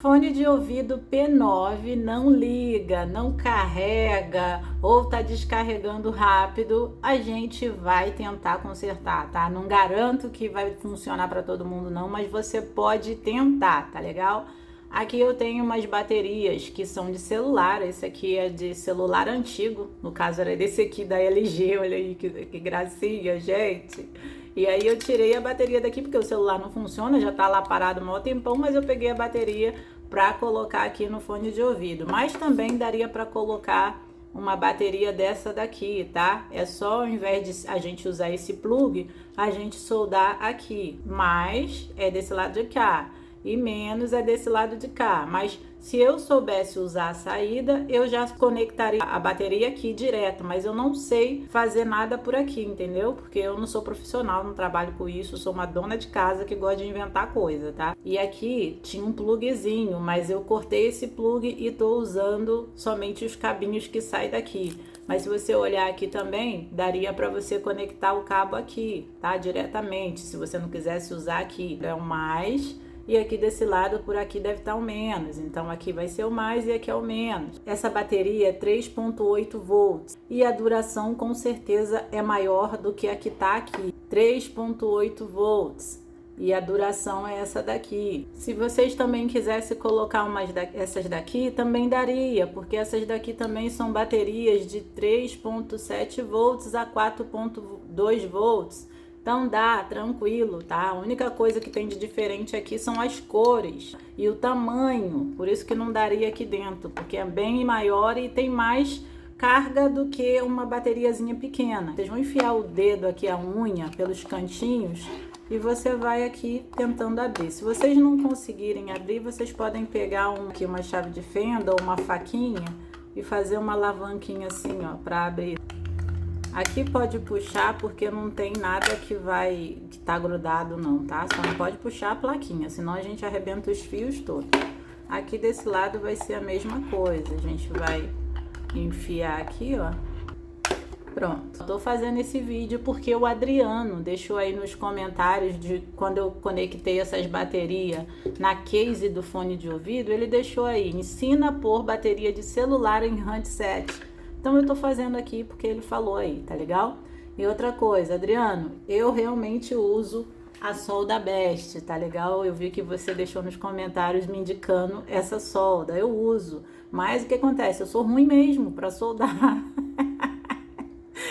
Fone de ouvido P9 não liga, não carrega ou tá descarregando rápido, a gente vai tentar consertar, tá? Não garanto que vai funcionar para todo mundo não, mas você pode tentar, tá legal? Aqui eu tenho umas baterias que são de celular, esse aqui é de celular antigo, no caso era desse aqui da LG, olha aí que gracinha, gente. E aí eu tirei a bateria daqui porque o celular não funciona, já tá lá parado um maior tempão, mas eu peguei a bateria para colocar aqui no fone de ouvido. Mas também daria para colocar uma bateria dessa daqui, tá? É só, ao invés de a gente usar esse plug, a gente soldar aqui. Mais é desse lado de cá e menos é desse lado de cá. Mas se eu soubesse usar a saída, eu já conectaria a bateria aqui direto, mas eu não sei fazer nada por aqui, entendeu? Porque eu não sou profissional, não trabalho com isso, sou uma dona de casa que gosta de inventar coisa, tá? E aqui tinha um plugzinho, mas eu cortei esse plug e tô usando somente os cabinhos que saem daqui. Mas se você olhar aqui também, daria para você conectar o cabo aqui, tá? Diretamente, se você não quisesse usar aqui. É o mais. E aqui desse lado, por aqui deve estar o menos. Então aqui vai ser o mais e aqui é o menos. Essa bateria é 3,8 volts. E a duração com certeza é maior do que a que está aqui. 3,8 volts. E a duração é essa daqui. Se vocês também quisessem colocar essas daqui, também daria. Porque essas daqui também são baterias de 3,7 volts a 4,2 volts. Então dá, tranquilo, tá? A única coisa que tem de diferente aqui são as cores e o tamanho. Por isso que não daria aqui dentro, porque é bem maior e tem mais carga do que uma bateriazinha pequena. Vocês vão enfiar o dedo aqui, a unha, pelos cantinhos e você vai aqui tentando abrir. Se vocês não conseguirem abrir, vocês podem pegar aqui uma chave de fenda ou uma faquinha e fazer uma alavanquinha assim, ó, para abrir. Aqui pode puxar porque não tem nada que tá grudado não, tá? Só não pode puxar a plaquinha, senão a gente arrebenta os fios todos. Aqui desse lado vai ser a mesma coisa, a gente vai enfiar aqui, ó. Pronto. Tô fazendo esse vídeo porque o Adriano deixou aí nos comentários de quando eu conectei essas baterias na case do fone de ouvido, ele deixou aí, ensina a pôr bateria de celular em handset. Então eu tô fazendo aqui porque ele falou aí, tá legal? E outra coisa, Adriano, eu realmente uso a solda Best, tá legal? Eu vi que você deixou nos comentários me indicando essa solda, eu uso. Mas o que acontece? Eu sou ruim mesmo para soldar.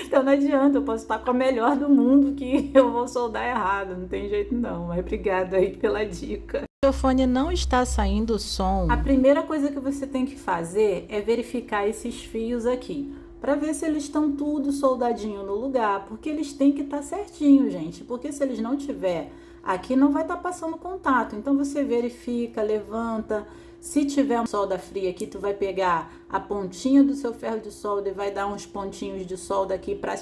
Então não adianta, eu posso estar com a melhor do mundo que eu vou soldar errado, não tem jeito não. Mas obrigada aí pela dica. Se o fone não está saindo som, a primeira coisa que você tem que fazer é verificar esses fios aqui, para ver se eles estão tudo soldadinho no lugar, porque eles têm que estar certinho, gente, porque se eles não tiver, aqui não vai estar passando contato. Então você verifica, levanta. Se tiver uma solda fria aqui, tu vai pegar a pontinha do seu ferro de solda e vai dar uns pontinhos de solda aqui para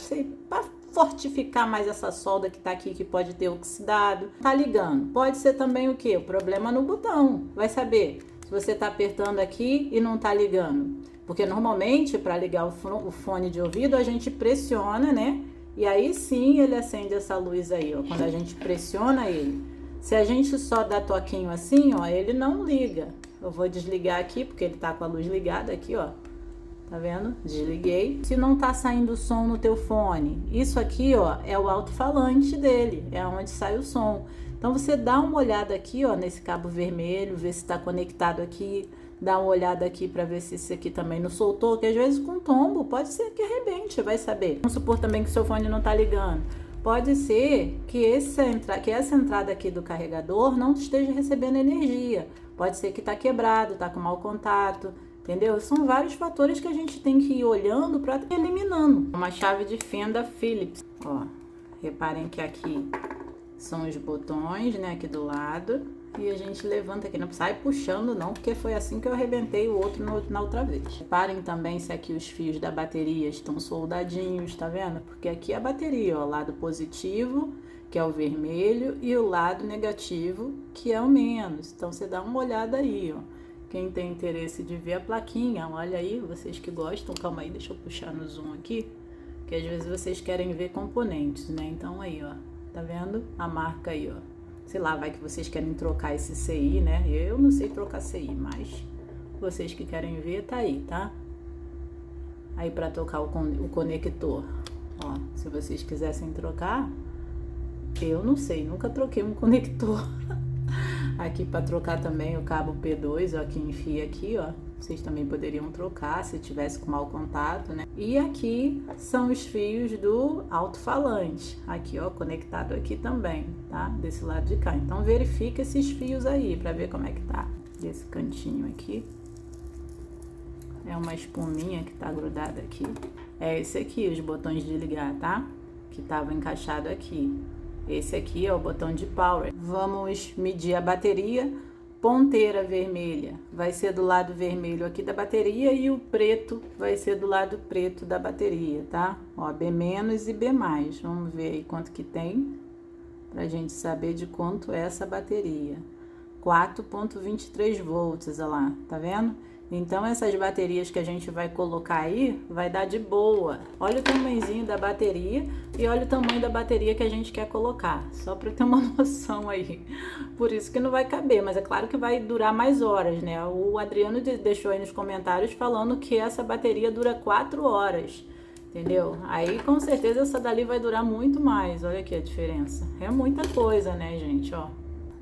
fortificar mais essa solda que tá aqui, que pode ter oxidado. Tá ligando. Pode ser também o quê? O problema no botão. Vai saber se você tá apertando aqui e não tá ligando. Porque normalmente, para ligar o fone de ouvido, a gente pressiona, né? E aí sim ele acende essa luz aí, ó. Quando a gente pressiona ele. Se a gente só dá toquinho assim, ó, ele não liga. Eu vou desligar aqui, porque ele tá com a luz ligada aqui, ó. Tá vendo? Desliguei. Se não tá saindo som no teu fone, isso aqui, ó, é o alto-falante dele, é onde sai o som. Então você dá uma olhada aqui, ó, nesse cabo vermelho, ver se tá conectado aqui, dá uma olhada aqui para ver se esse aqui também não soltou, que às vezes com tombo pode ser que arrebente, vai saber. Vamos supor também que seu fone não tá ligando. Pode ser que essa entrada aqui do carregador não esteja recebendo energia. Pode ser que tá quebrado, tá com mau contato. Entendeu? São vários fatores que a gente tem que ir olhando para eliminando. Uma chave de fenda Phillips. Ó, reparem que aqui são os botões, né? Aqui do lado. E a gente levanta aqui. Não sai puxando não, porque foi assim que eu arrebentei o outro na outra vez. Reparem também se aqui os fios da bateria estão soldadinhos, tá vendo? Porque aqui é a bateria, ó. Lado positivo, que é o vermelho, e o lado negativo, que é o menos. Então você dá uma olhada aí, ó. Quem tem interesse de ver a plaquinha, olha aí, vocês que gostam, calma aí, deixa eu puxar no zoom aqui, que às vezes vocês querem ver componentes, né? Então aí, ó, tá vendo? A marca aí, ó, sei lá, vai que vocês querem trocar esse CI, né? Eu não sei trocar CI, mas vocês que querem ver, tá aí, tá? Aí para trocar o conector, ó, se vocês quisessem trocar, eu não sei, nunca troquei um conector. Aqui para trocar também o cabo P2, ó, que enfia aqui, ó. Vocês também poderiam trocar se tivesse com mau contato, né? E aqui são os fios do alto-falante. Aqui, ó, conectado aqui também, tá? Desse lado de cá. Então verifica esses fios aí para ver como é que tá. Desse cantinho aqui. É uma espuminha que tá grudada aqui. É esse aqui, os botões de ligar, tá? Que tava encaixado aqui. Esse aqui é o botão de power. Vamos medir a bateria. Ponteira vermelha vai ser do lado vermelho aqui da bateria e o preto vai ser do lado preto da bateria, tá? Ó, B- e B+. Vamos ver aí quanto que tem, pra gente saber de quanto é essa bateria. 4,23 volts, olha lá, tá vendo? Então, essas baterias que a gente vai colocar aí, vai dar de boa. Olha o tamanhozinho da bateria e olha o tamanho da bateria que a gente quer colocar. Só para ter uma noção aí. Por isso que não vai caber, mas é claro que vai durar mais horas, né? O Adriano deixou aí nos comentários falando que essa bateria dura 4 horas. Entendeu? Aí, com certeza, essa dali vai durar muito mais. Olha aqui a diferença. É muita coisa, né, gente? Ó.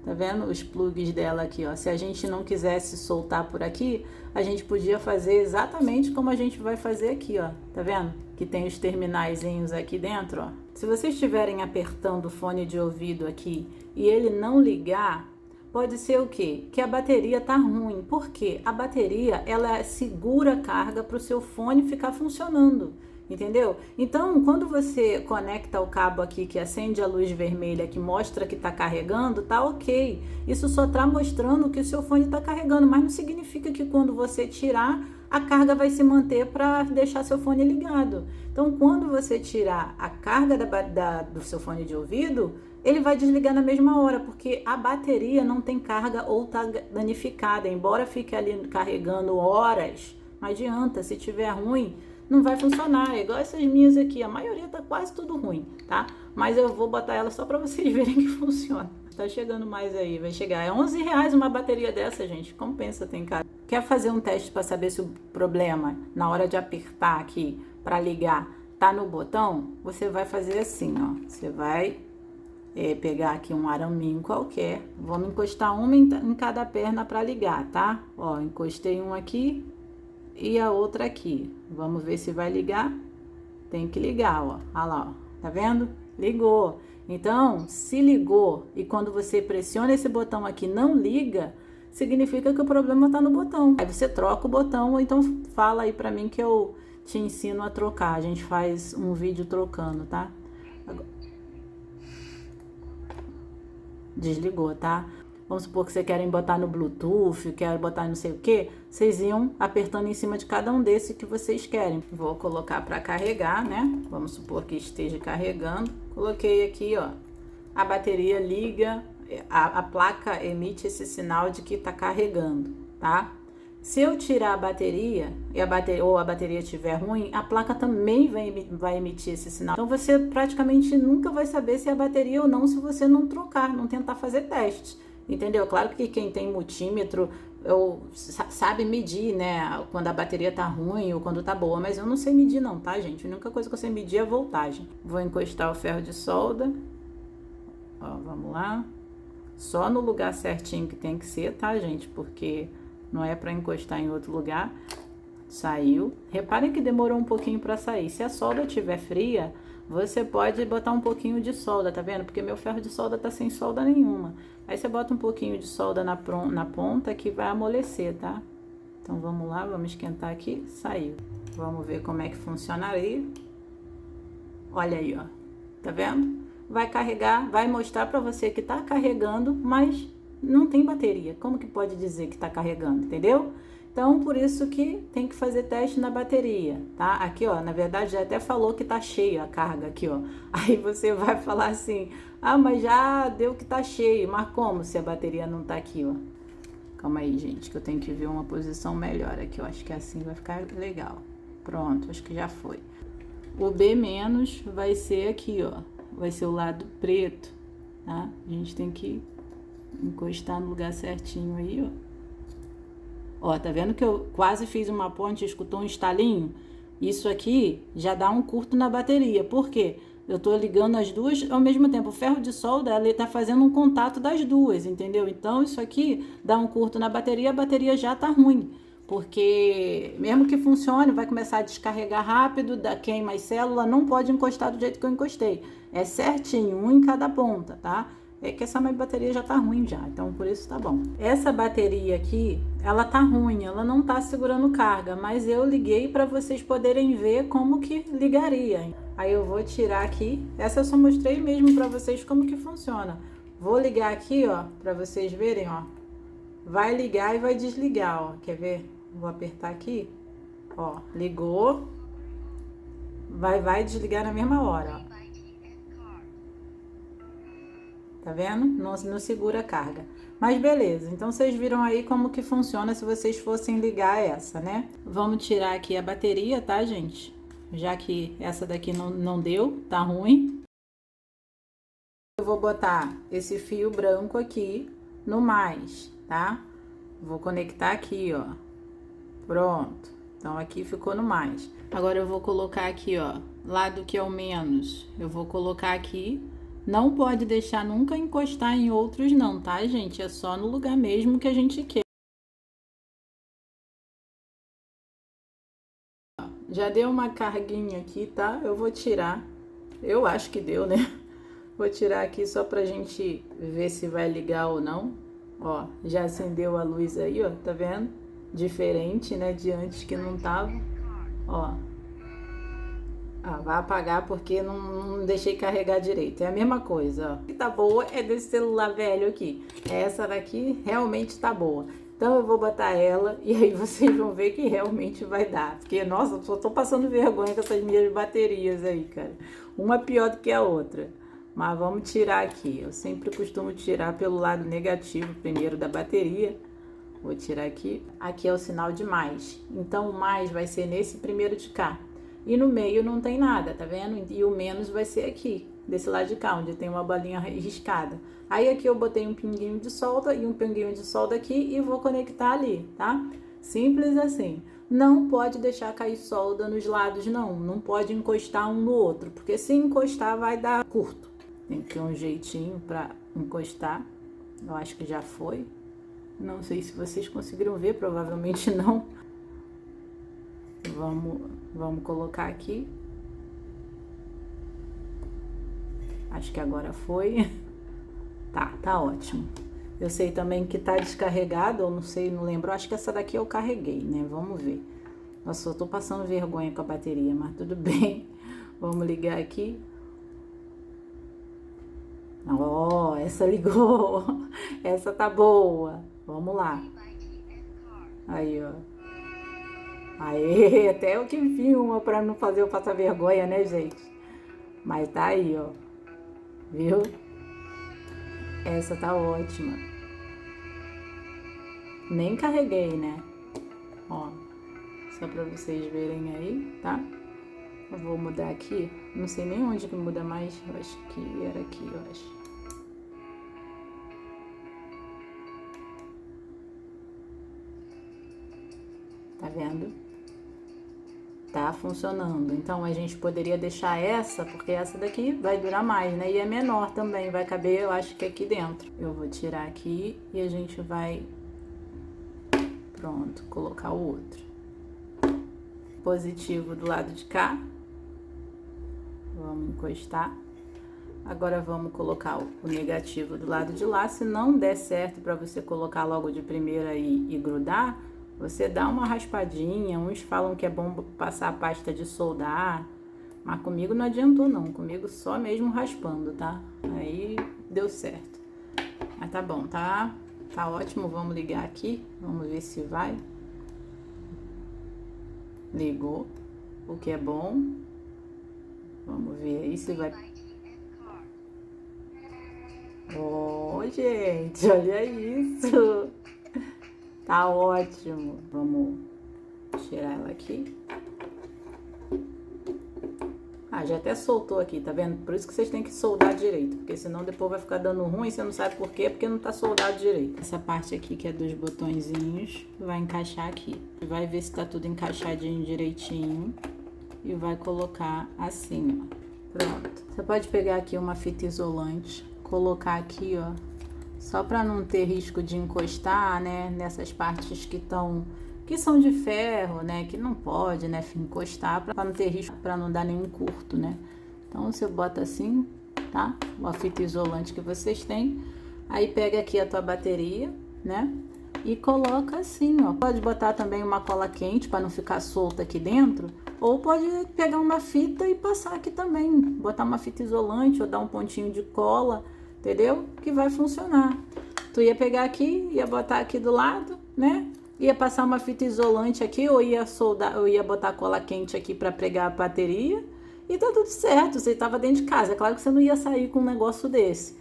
Tá vendo os plugs dela aqui, ó? Se a gente não quisesse soltar por aqui, a gente podia fazer exatamente como a gente vai fazer aqui, ó. Tá vendo? Que tem os terminaizinhos aqui dentro, ó. Se vocês estiverem apertando o fone de ouvido aqui e ele não ligar, pode ser o quê? Que a bateria tá ruim. Por quê? A bateria, ela segura a carga para o seu fone ficar funcionando. Entendeu? Então, quando você conecta o cabo aqui que acende a luz vermelha que mostra que está carregando, tá ok. Isso só está mostrando que o seu fone está carregando, mas não significa que quando você tirar, a carga vai se manter para deixar seu fone ligado. Então, quando você tirar a carga do seu fone de ouvido, ele vai desligar na mesma hora, porque a bateria não tem carga ou está danificada. Embora fique ali carregando horas, não adianta, se tiver ruim, não vai funcionar. É igual essas minhas aqui, a maioria tá quase tudo ruim, tá? Mas eu vou botar ela só para vocês verem que funciona. Tá chegando mais aí, vai chegar. É R$11 uma bateria dessa, gente. Compensa, tem cara. Quer fazer um teste para saber se o problema, na hora de apertar aqui para ligar, tá no botão? Você vai fazer assim, ó. Você vai pegar aqui um araminho qualquer. Vamos encostar uma em cada perna para ligar, tá? Ó, encostei um aqui e a outra aqui. Vamos ver se vai ligar. Tem que ligar, ó. Olha lá, ó. Tá vendo? Ligou. Então, se ligou e quando você pressiona esse botão aqui não liga, significa que o problema tá no botão. Aí você troca o botão ou então fala aí pra mim que eu te ensino a trocar. A gente faz um vídeo trocando, tá? Desligou, tá? Vamos supor que vocês querem botar no Bluetooth, querem botar não sei o que, vocês iam apertando em cima de cada um desses que vocês querem. Vou colocar para carregar, né? Vamos supor que esteja carregando. Coloquei aqui, ó. A bateria liga, a placa emite esse sinal de que tá carregando, tá? Se eu tirar a bateria e a bateria estiver ruim, a placa também vai emitir esse sinal. Então você praticamente nunca vai saber se é a bateria ou não se você não trocar, não tentar fazer testes. Entendeu? Claro que quem tem multímetro sabe medir, né? Quando a bateria tá ruim ou quando tá boa, mas eu não sei medir não, tá, gente? A única coisa que eu sei medir é a voltagem. Vou encostar o ferro de solda. Ó, vamos lá. Só no lugar certinho que tem que ser, tá, gente? Porque não é para encostar em outro lugar. Saiu. Reparem que demorou um pouquinho para sair. Se a solda estiver fria, você pode botar um pouquinho de solda, tá vendo? Porque meu ferro de solda tá sem solda nenhuma. Aí você bota um pouquinho de solda na ponta que vai amolecer, tá? Então vamos lá, vamos esquentar aqui. Saiu. Vamos ver como é que funciona aí. Olha aí, ó. Tá vendo? Vai carregar, vai mostrar para você que tá carregando, mas não tem bateria. Como que pode dizer que tá carregando, entendeu? Então, por isso que tem que fazer teste na bateria, tá? Aqui, ó, na verdade, já até falou que tá cheia a carga aqui, ó. Aí você vai falar assim, ah, mas já deu que tá cheio. Mas como se a bateria não tá aqui, ó? Calma aí, gente, que eu tenho que ver uma posição melhor aqui. Eu acho que assim vai ficar legal. Pronto, acho que já foi. O B- vai ser aqui, ó. Vai ser o lado preto, tá? A gente tem que Encostar no lugar certinho aí, ó. Ó, tá vendo que eu quase fiz uma ponte e escutou um estalinho? Isso aqui já dá um curto na bateria. Por quê? Eu tô ligando as duas ao mesmo tempo. O ferro de solda, ele tá fazendo um contato das duas, entendeu? Então, isso aqui dá um curto na bateria, a bateria já tá ruim. Porque mesmo que funcione, vai começar a descarregar rápido, queima as células, não pode encostar do jeito que eu encostei. É certinho, um em cada ponta, tá? É que essa minha bateria já tá ruim já, então por isso tá bom. Essa bateria aqui, ela tá ruim, ela não tá segurando carga, mas eu liguei para vocês poderem ver como que ligaria. Aí eu vou tirar aqui, essa eu só mostrei mesmo para vocês como que funciona. Vou ligar aqui, ó, para vocês verem, ó. Vai ligar e vai desligar, ó. Quer ver? Vou apertar aqui, ó, ligou. Vai desligar na mesma hora, ó. Tá vendo? Não segura a carga. Mas beleza, então vocês viram aí como que funciona se vocês fossem ligar essa, né? Vamos tirar aqui a bateria, tá, gente? Já que essa daqui não deu, tá ruim. Eu vou botar esse fio branco aqui no mais, tá? Vou conectar aqui, ó. Pronto. Então aqui ficou no mais. Agora eu vou colocar aqui, ó, lado que é o menos. Eu vou colocar aqui. Não pode deixar nunca encostar em outros não, tá, gente? É só no lugar mesmo que a gente quer. Já deu uma carguinha aqui, tá? Eu vou tirar. Eu acho que deu, né? Vou tirar aqui só pra gente ver se vai ligar ou não. Ó, já acendeu a luz aí, ó, tá vendo? Diferente, né, de antes que não tava. Ó. Ah, vai apagar porque não deixei carregar direito. É a mesma coisa, ó. O que tá boa é desse celular velho aqui. Essa daqui realmente tá boa. Então eu vou botar ela e aí vocês vão ver que realmente vai dar. Porque, nossa, eu só tô passando vergonha com essas minhas baterias aí, cara. Uma pior do que a outra. Mas vamos tirar aqui. Eu sempre costumo tirar pelo lado negativo primeiro da bateria. Vou tirar aqui. Aqui é o sinal de mais. Então o mais vai ser nesse primeiro de cá. E no meio não tem nada, tá vendo? E o menos vai ser aqui, desse lado de cá, onde tem uma bolinha riscada. Aí aqui eu botei um pinguinho de solda e um pinguinho de solda aqui e vou conectar ali, tá? Simples assim. Não pode deixar cair solda nos lados, não. Não pode encostar um no outro, porque se encostar vai dar curto. Tem que ter um jeitinho pra encostar. Eu acho que já foi. Não sei se vocês conseguiram ver, provavelmente não. Vamos colocar aqui. Acho que agora foi. Tá ótimo. Eu sei também que tá descarregado, eu não sei, não lembro. Acho que essa daqui eu carreguei, né? Vamos ver. Nossa, eu tô passando vergonha com a bateria, mas tudo bem. Vamos ligar aqui. Ó, essa ligou. Essa tá boa. Vamos lá. Aí, ó. Aê, até eu que filma pra não fazer eu passar vergonha, né, gente? Mas tá aí, ó. Viu? Essa tá ótima. Nem carreguei, né? Ó, só pra vocês verem aí, tá? Eu vou mudar aqui. Não sei nem onde que muda mais. Eu acho que era aqui, eu acho. Tá vendo? Tá funcionando. Então a gente poderia deixar essa, porque essa daqui vai durar mais, né? E é menor também, vai caber, eu acho que aqui dentro. Eu vou tirar aqui e a gente vai, pronto, colocar o outro. Positivo do lado de cá. Vamos encostar. Agora vamos colocar o negativo do lado de lá. Se não der certo para você colocar logo de primeira e grudar, você dá uma raspadinha. Uns falam que é bom passar a pasta de soldar, mas comigo não adiantou não. Comigo só mesmo raspando, tá? Aí deu certo. Mas tá bom, tá? Tá ótimo. Vamos ligar aqui. Vamos ver se vai. Ligou, o que é bom. Vamos ver aí se vai. Oh, gente, olha isso. Tá ótimo. Vamos tirar ela aqui. Ah, já até soltou aqui, tá vendo? Por isso que vocês têm que soldar direito, porque senão depois vai ficar dando ruim, você não sabe por quê, porque não tá soldado direito. Essa parte aqui que é dos botõezinhos, vai encaixar aqui. Vai ver se tá tudo encaixadinho direitinho e vai colocar assim, ó. Pronto. Você pode pegar aqui uma fita isolante, colocar aqui, ó, só pra não ter risco de encostar, né, nessas partes que são de ferro, né, que não pode, né, encostar, para não ter risco, para não dar nenhum curto, né. Então você bota assim, tá? Uma fita isolante que vocês têm. Aí pega aqui a tua bateria, né? E coloca assim, ó. Pode botar também uma cola quente para não ficar solta aqui dentro, ou pode pegar uma fita e passar aqui também, botar uma fita isolante ou dar um pontinho de cola, entendeu? Que vai funcionar. Tu ia pegar aqui, ia botar aqui do lado, né? Ia passar uma fita isolante aqui, ou ia soldar, ou ia botar cola quente aqui para pregar a bateria, e tá tudo certo. Você estava dentro de casa. É claro que você não ia sair com um negócio desse.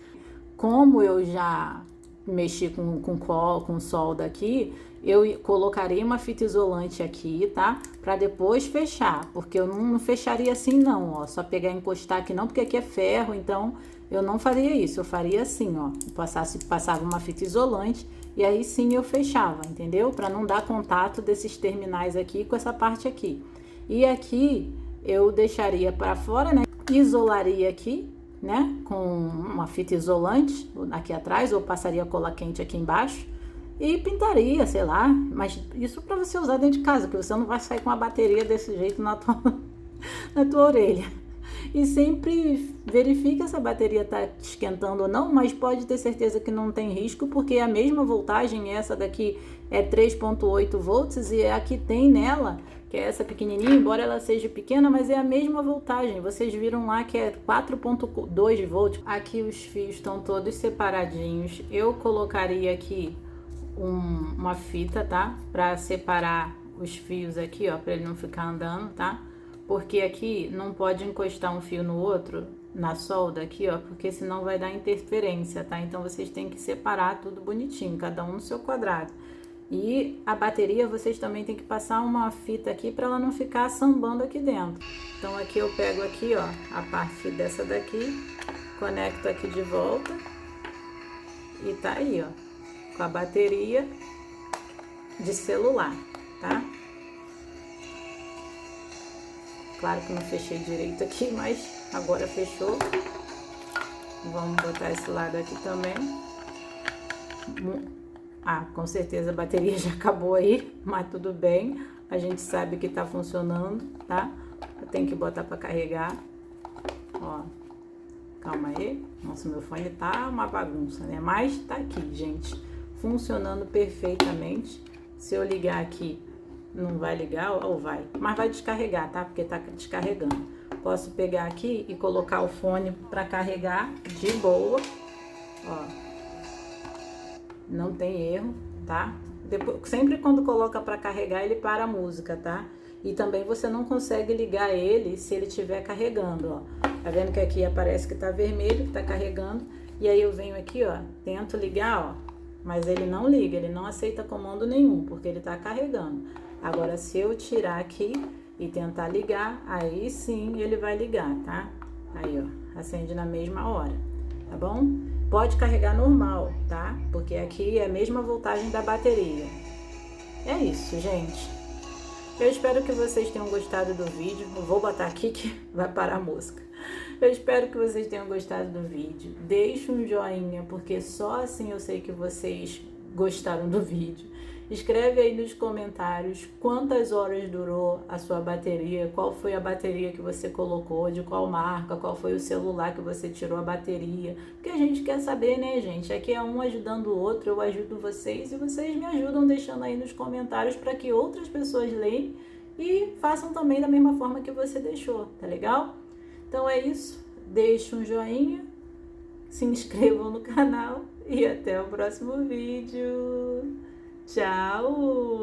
Como eu já mexi com solda aqui, eu colocaria uma fita isolante aqui, tá? Para depois fechar, porque eu não fecharia assim não, ó. Só pegar e encostar aqui não, porque aqui é ferro, então eu não faria isso. Eu faria assim, ó. Passava uma fita isolante e aí sim eu fechava, entendeu? Para não dar contato desses terminais aqui com essa parte aqui. E aqui eu deixaria para fora, né? Isolaria aqui, né, com uma fita isolante aqui atrás, ou passaria cola quente aqui embaixo e pintaria, sei lá, mas isso para você usar dentro de casa, que você não vai sair com a bateria desse jeito na tua orelha. E sempre verifica se a bateria está esquentando ou não, mas pode ter certeza que não tem risco, porque a mesma voltagem, essa daqui é 3.8 volts, e a que tem nela, que é essa pequenininha, embora ela seja pequena, mas é a mesma voltagem. Vocês viram lá que é 4.2 volts. Aqui os fios estão todos separadinhos. Eu colocaria aqui uma fita, tá? Para separar os fios aqui, ó, para ele não ficar andando, tá? Porque aqui não pode encostar um fio no outro, na solda aqui, ó, porque senão vai dar interferência, tá? Então vocês têm que separar tudo bonitinho, cada um no seu quadrado. E a bateria vocês também tem que passar uma fita aqui para ela não ficar sambando aqui dentro. Então aqui eu pego aqui, ó, a parte dessa daqui, conecto aqui de volta e tá aí, ó, com a bateria de celular, tá? Claro que não fechei direito aqui, mas agora fechou. Vamos botar esse lado aqui também. Ah, com certeza a bateria já acabou aí, mas tudo bem. A gente sabe que tá funcionando, tá? Tem que botar para carregar. Ó, calma aí. Nossa, meu fone tá uma bagunça, né? Mas tá aqui, gente, funcionando perfeitamente. Se eu ligar aqui, não vai ligar ou vai? Mas vai descarregar, tá? Porque tá descarregando. Posso pegar aqui e colocar o fone para carregar de boa, ó. Não tem erro, tá? Depois, sempre quando coloca para carregar, ele para a música, tá? E também você não consegue ligar ele se ele estiver carregando, ó. Tá vendo que aqui aparece que tá vermelho, que tá carregando. E aí eu venho aqui, ó, tento ligar, ó. Mas ele não liga, ele não aceita comando nenhum, porque ele tá carregando. Agora, se eu tirar aqui e tentar ligar, aí sim ele vai ligar, tá? Aí, ó, acende na mesma hora, tá bom? Pode carregar normal, tá? Porque aqui é a mesma voltagem da bateria. É isso, gente. Eu espero que vocês tenham gostado do vídeo. Eu vou botar aqui que vai parar a música. Eu espero que vocês tenham gostado do vídeo. Deixe um joinha, porque só assim eu sei que vocês gostaram do vídeo. Escreve aí nos comentários quantas horas durou a sua bateria, qual foi a bateria que você colocou, de qual marca, qual foi o celular que você tirou a bateria. Porque a gente quer saber, né, gente? Aqui é um ajudando o outro, eu ajudo vocês e vocês me ajudam deixando aí nos comentários para que outras pessoas leiam e façam também da mesma forma que você deixou, tá legal? Então é isso, deixe um joinha, se inscrevam no canal e até o próximo vídeo. Tchau!